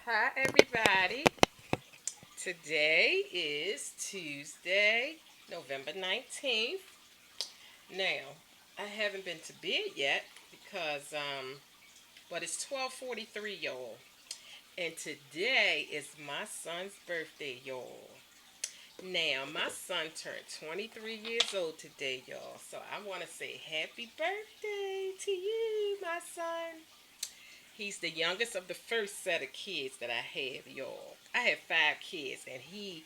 Hi, everybody. Today is Tuesday, November 19th. Now, I haven't been to bed yet because, but it's 12:43, y'all. And today is my son's birthday, y'all. Now, my son turned 23 years old today, y'all. So I want to say happy birthday to you, my son. He's the youngest of the first set of kids that I have, y'all. I have five kids, and he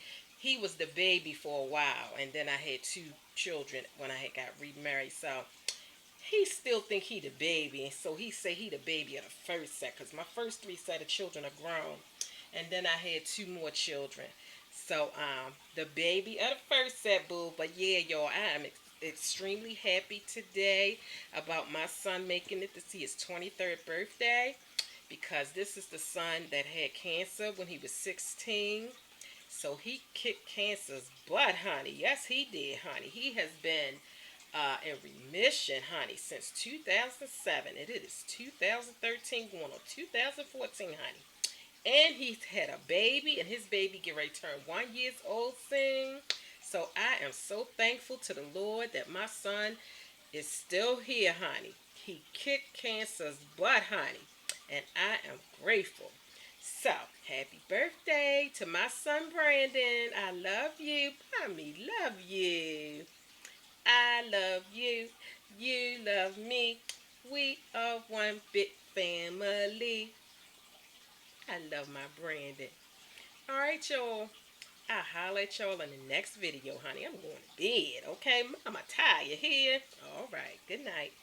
was the baby for a while, and then I had two children when I had got remarried. So he still think he the baby, and so he say he the baby of the first set, cause my first three set of children are grown, and then I had two more children. So the baby of the first set, boo. But yeah, y'all, I am extremely happy today about my son making it to see his 23rd birthday because this is the son that had cancer when he was 16. So he kicked cancer's butt, honey. Yes, he did, honey. He has been in remission, honey, since 2007. It is 2013 going on 2014, honey. And he's had a baby, and his baby get ready to turn 1 year old soon. So I am so thankful to the Lord that my son is still here, honey. He kicked cancer's butt, honey. And I am grateful. So, happy birthday to my son Brandon. I love you. Mommy, love you. I love you. You love me. We are one big family. I love my Brandon. Alright, y'all. I'll holler at y'all in the next video, honey. I'm going to bed, okay? Mama, tired here. Alright, good night.